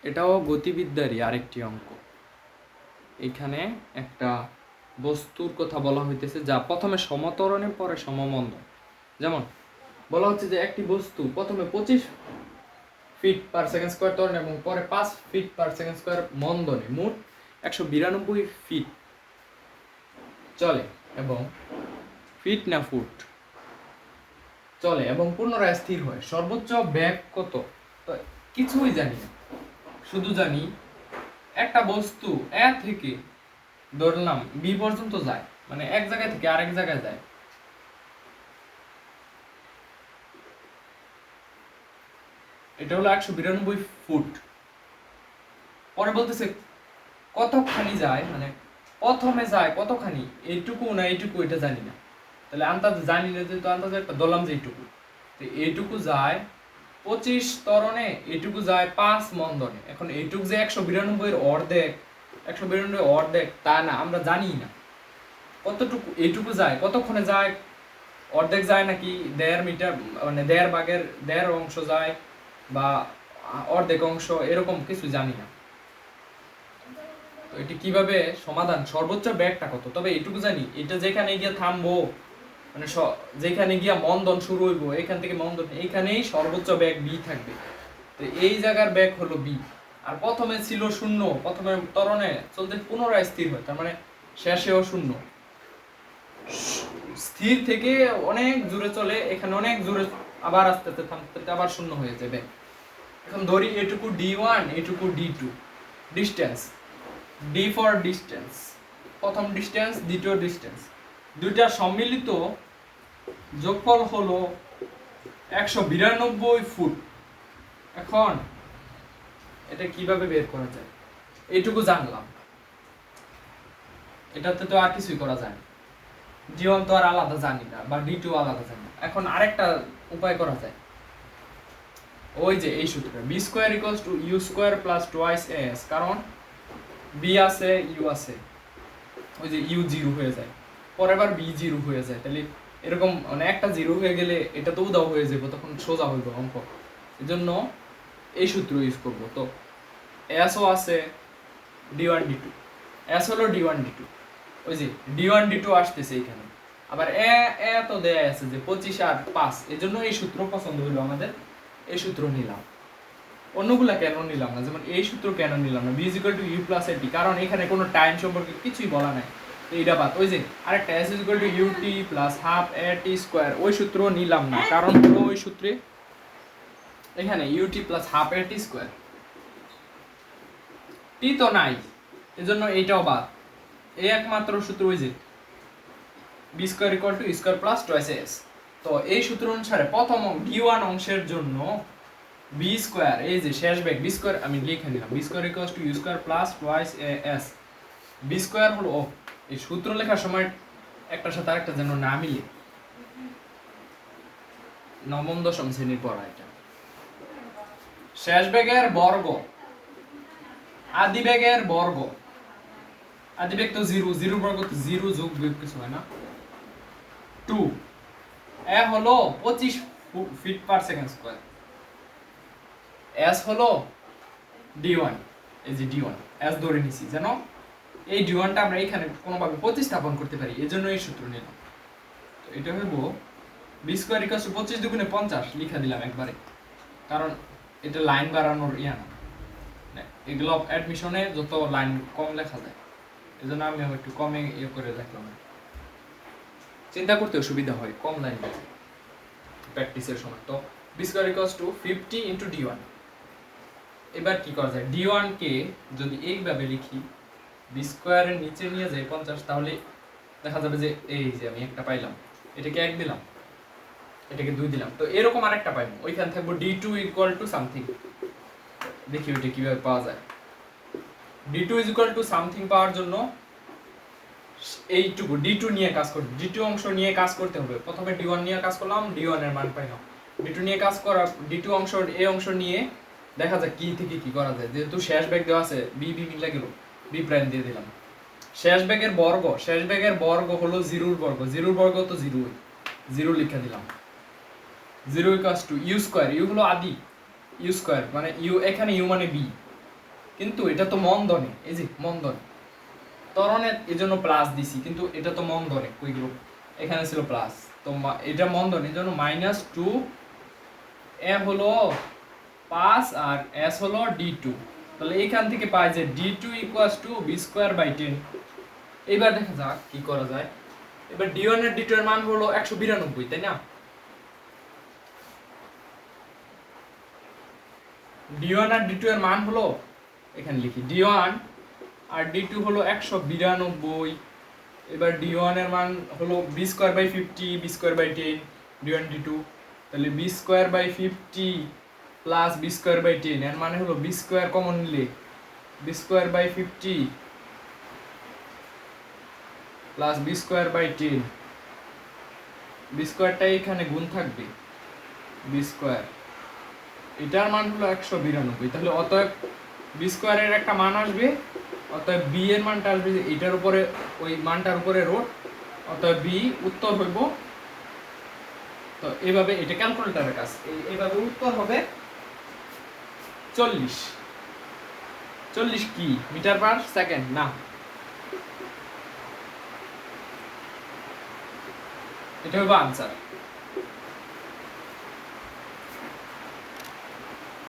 এটাও গতিবিদ্যারই আরেকটি অঙ্ক। এখানে একটা বস্তুর কথা বলা হইতেছে যা প্রথমে সমত্বরণে পরে সমমন্দন। যেমন বলা হচ্ছে যে একটি বস্তু প্রথমে 25 ফিট পার সেকেন্ড স্কোয়ার ত্বরণে এবং পরে 5 ফিট পার সেকেন্ড স্কোয়ার মন্দনে মোট 192 ফিট চলে এবং ফিট না ফুট চলে এবং পুনরায় স্থির হয়। সর্বোচ্চ বেগ কত? তো কিছুই জানি না, শুধু জানি একটা বস্তু এ থেকে ধরলাম বি পর্যন্ত যায়, মানে এক জায়গা থেকে আরেক জায়গায় যায়। এটা হলো 192 ফুট। পরে বলতেছে কতখানি যায়, মানে প্রথমে যায় কতখানি, এইটুকু না এইটুকু এটা জানি না, তাহলে আন্দাজ জানি না, যেহেতু আন্দাজে একটা ধরলাম যে এইটুকু, তো এইটুকু যায় 25 ত্বরণে, এইটুকু যায় 5 মন্দনে। এখন এইটুকু যে 192 এর অর্ধেক, 192 অর্ধেক তা না, আমরা জানি না কতটুকু এইটুকু যায়, কতক্ষণে যায়, অর্ধেক যায় নাকি 1.5 মিটার, মানে 1.5 ভাগের 1.5 অংশ যায় বা অর্ধেক অংশ, এরকম কিছু জানি না। তো এটি কিভাবে সমাধান, সর্বোচ্চ বেগটা কত? তবে এইটুকু জানি, এটা যেখানে গিয়ে থামবো, মানে যেখানে গিয়া মন্দন শুরু হইব, এখান থেকে মন্দন, এইখানেই সর্বোচ্চ বেগ বি থাকবে। তো এই জায়গার বেগ হলো বি। আর প্রথমে ছিল শূন্য, প্রথমে ত্বরণে চলতে পুনরায় স্থির হয়, তার মানে শেষেও শূন্য। স্থির থেকে অনেক জোরে চলে, এখানে অনেক জোরে আবার আস্তে আস্তে থামতে আবার শূন্য হয়ে যাবে। এখন ধরি এটুকু d1, এটুকু d2, distance, d for distance, প্রথম ডিসটেন্স, দ্বিতীয় ডিসটেন্স, দুইটা সম্মিলিত যোগফল হলো 192 ফুট। এখন এটা কিভাবে বের করা যায়? এইটুকু জানলাম, এটাতে তো আর কিছুই করা যায় না। d1 তো আর আলাদা জানি না, বা d2 আলাদা জানি না। এখন আরেকটা উপায় করা যায়, ওই যে এই সূত্র b square equals to u square plus twice as, কারণ b আছে u আছে, ওই যে u জিরো হয়ে যায়, পরের বার b জিরো হয়ে যায়, তাহলে এরকম মানে একটা জিরো হয়ে গেলে এটা তো উদাও হয়ে যাবে, তখন সোজা হইব অঙ্ক। এজন্য এই সূত্র ইউজ করব। তো s ও আছে, d1 d2, s হলো d1 d2, ওই যে d1 d2 আসতেছে এখানে, আবার এ তো দেয়া আছে যে 25 আর 5, এজন্য এই সূত্র পছন্দ হলো আমাদের, এই সূত্র নিলাম। অন্যগুলা কেন নিলাম না, যেমন এই সূত্র কেন নিলাম না, b u + at, কারণ এখানে কোনো টাইম সম্পর্কে কিছুই বলা নাই, তো এইটা বাদ। ওই যে আরেকটা s ut + half at², ওই সূত্র নিলাম না, কারণ হলো ওই সূত্রে এখানে ut + half at², t তো নাই, এজন্য এইটাও বাদ। এই একমাত্র সূত্র ওই যে b square = u square plus twice as। তো এই সূত্র অনুসারে প্রথম d1 অংশের জন্য b স্কয়ার, এই যে শেষ বেগ b স্কয়ার, আমি লিখে নিলাম b square = u square plus twice as। b square হলো, এই সূত্র লেখার সময় একটার সাথে আরেকটা যেন না মিলে, নবম দশম শ্রেণীর পড়া এটা। শেষ বেগের বর্গ, আদি বেগের বর্গ, আদি বেগ তো 0, 0 বর্গ তো 0 যোগ বিয়োগ কিছু হয় না, 2, এ হলো 25 feet per second square, s হলো d1, এই যে d1 s ধরে নিছি, জানো এই d1টা আমরা এখানে কোনোভাবে প্রতিস্থাপন করতে পারি, এজন্য এই সূত্র নিলাম। তো এটা হইব b স্কয়ার = 25 × 50 লিখা দিলাম একবারে, কারণ এটা লাইন বাড়ানোর না, এগুলো অ্যাডমিশনে যত লাইন কম লেখা যায়, এজন্য আমি একটু কমে করে রাখলাম, চিন্তা করতে সুবিধা হয় কম লাইন প্র্যাকটিসের সময়। তো b স্কয়ার = 50 × d1। এবার কি করা যায়, d1 কে যদি এইভাবে লিখি, b স্কয়ারের নিচে নিয়ে যাই 50, তাহলে দেখা যাবে যে এই যে আমি একটা পাইলাম, এটাকে 1 দিলাম, এটাকে 2 দিলাম, তো এরকম আরেকটা পাইবো, ওইখানে থাকবো d2 = সামথিং। দেখি ওইটা কিভাবে পাওয়া যায়। d2 = সামথিং পাওয়ার জন্য এইটুকু d2 নিয়ে কাজ করতে, d2 অংশ নিয়ে কাজ করতে হবে। প্রথমে d1 নিয়ে কাজ করলাম, d1 এর মান পাইলাম, d2 নিয়ে কাজ করা, d2 অংশ এই অংশ নিয়ে দেখা যাক কি থেকে কি করা যায়। যেহেতু শেষ বেগ দেওয়া আছে, b মিলে গেল, b প্রাইম দিয়ে দিলাম। শেষ বেগের বর্গ, শেষ বেগের বর্গ হলো 0 এর বর্গ, 0 এর বর্গ তো 0, 0 লিখে দিলাম। 0 = u স্কয়ার, u হলো আদি, u স্কয়ার মানে u, এখানে u মানে b, কিন্তু এটা তো মন্দনে, এই যে মন্দনে ত্বরণের এই জন্য প্লাস দিছি, কিন্তু এটা তো মন্দনে কুই গ্রুপ, এখানে ছিল প্লাস, তো এটা মন্দনে, এই জন্য -2 এ হলো 5 আর s হলো d2। তাহলে এইখান থেকে পাই যে d2 = b²/10। এবার দেখা যাক কি করা যায়। এবার d1 এর d2 এর মান হলো 192, তাই না? d1 আর d2 এর মান হলো, এখানে লিখি d1 আর d2 হলো 192। এবার d1 এর মান হলো b²/50 b²/10 d1 d2, তাহলে b²/50 প্লাস b²/10 এর মানে হলো b² কমন নিলে b²/50 প্লাস b²/10, b²টা এখানে গুণ থাকবে b², এটার মান হলো 192। তাহলে অতএব b² এর একটা মান আসবে, অতএব b এর মানটা আসবে এটার উপরে, ওই মানটার উপরে রোট, অতএব b উত্তর হইব। তো এইভাবে এটা ক্যালকুলেটরের কাজ, এইভাবে উত্তর হবে 40। 40 কি মিটার/সেকেন্ড না, এটা হবে আনসার।